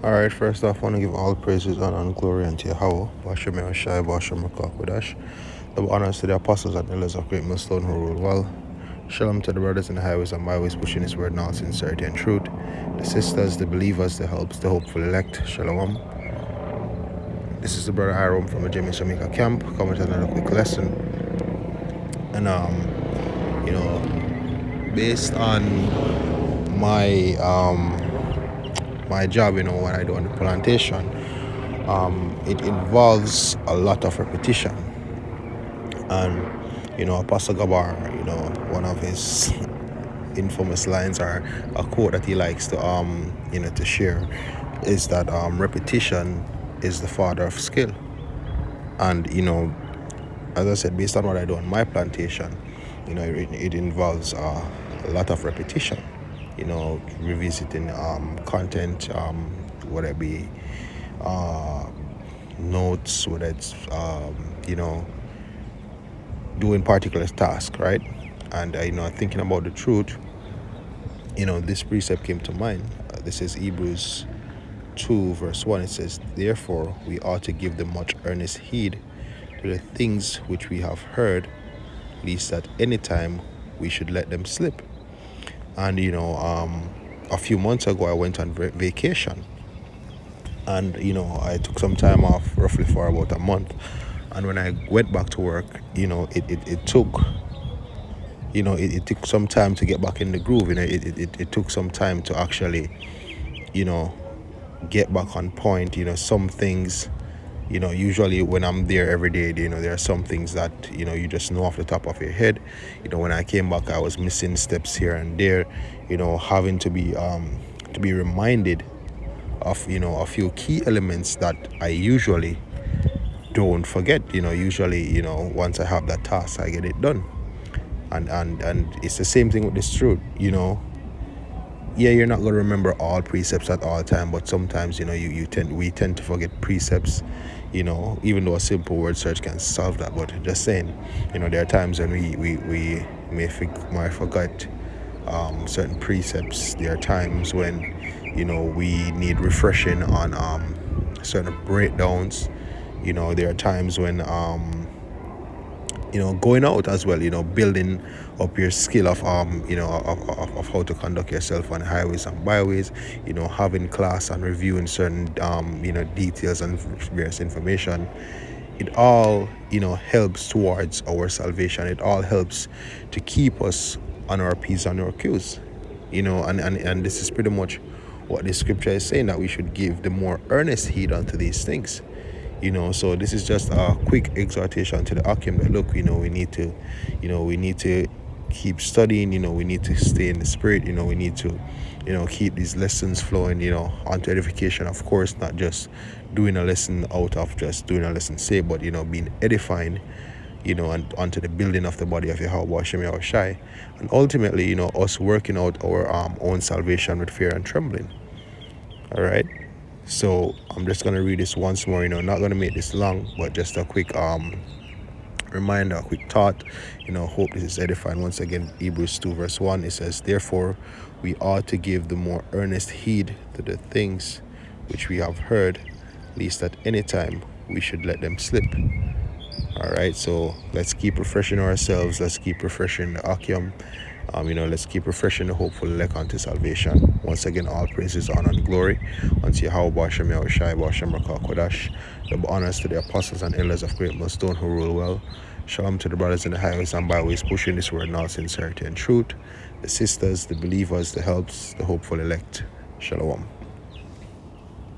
Alright, first off, I want to give all praises, honor, and glory unto Yahweh, Bashem Yahushai, Bashem Kodash. Double honors to the apostles and elders of Great Millstone who rule well. Shalom to the brothers in the highways and byways pushing his word in all sincerity and truth. The sisters, the believers, the helps, the hopeful elect. Shalom. This is the brother Hiram from the Jamaica camp, coming to another quick lesson. And based on my job, what I do on the plantation, it involves a lot of repetition. And Apostle Gabar, one of his infamous lines, or a quote that he likes to to share, is that repetition is the father of skill. And as I said, based on what I do on my plantation, it involves a lot of repetition. Revisiting content, whether it be notes, whether it's doing particular task, right? And thinking about the truth, this precept came to mind. This is Hebrews 2 verse 1. It says, therefore we ought to give them much earnest heed to the things which we have heard, lest at any time we should let them slip. And a few months ago I went on vacation, and I took some time off, roughly for about a month. And when I went back to work, it took some time to get back in the groove. It took some time to actually get back on point. Some things, usually when I'm there every day, there are some things that you just know off the top of your head. When I came back, I was missing steps here and there, having to be reminded of a few key elements that I usually don't forget. Usually once I have that task, I get it done. And it's the same thing with this truth. Yeah, you're not going to remember all precepts at all time, but sometimes we tend to forget precepts, even though a simple word search can solve that. But just saying, there are times when we may forget certain precepts. There are times when we need refreshing on certain breakdowns. There are times when going out as well, building up your skill of of how to conduct yourself on highways and byways, having class and reviewing certain details and various information. It all helps towards our salvation. It all helps to keep us on our P's and our Q's, and this is pretty much what the scripture is saying, that we should give the more earnest heed unto these things. So this is just a quick exhortation to the Akim that look, we need to keep studying, we need to stay in the spirit, we need to keep these lessons flowing, onto edification, of course, not just doing a lesson out of just doing a lesson say, but being edifying, and onto the building of the body of Yahweh Shem Yahushai, and ultimately us working out our own salvation with fear and trembling. All right. So I'm just going to read this once more, not going to make this long, but just a quick reminder, a quick thought, hope this is edifying. Once again, Hebrews 2 verse 1, it says, therefore we ought to give the more earnest heed to the things which we have heard, lest at any time we should let them slip. All right, so let's keep refreshing ourselves. Let's keep refreshing the Akim. Let's keep refreshing the hopeful elect unto salvation. Once again, all praises, honor, and glory unto Yahweh Bashem Yahushai, Bashem Kodash. Double honors to the apostles and elders of Great Millstone who rule well. Shalom to the brothers in the highways and byways pushing this word in all sincerity and truth. The sisters, the believers, the helps, the hopeful elect. Shalom.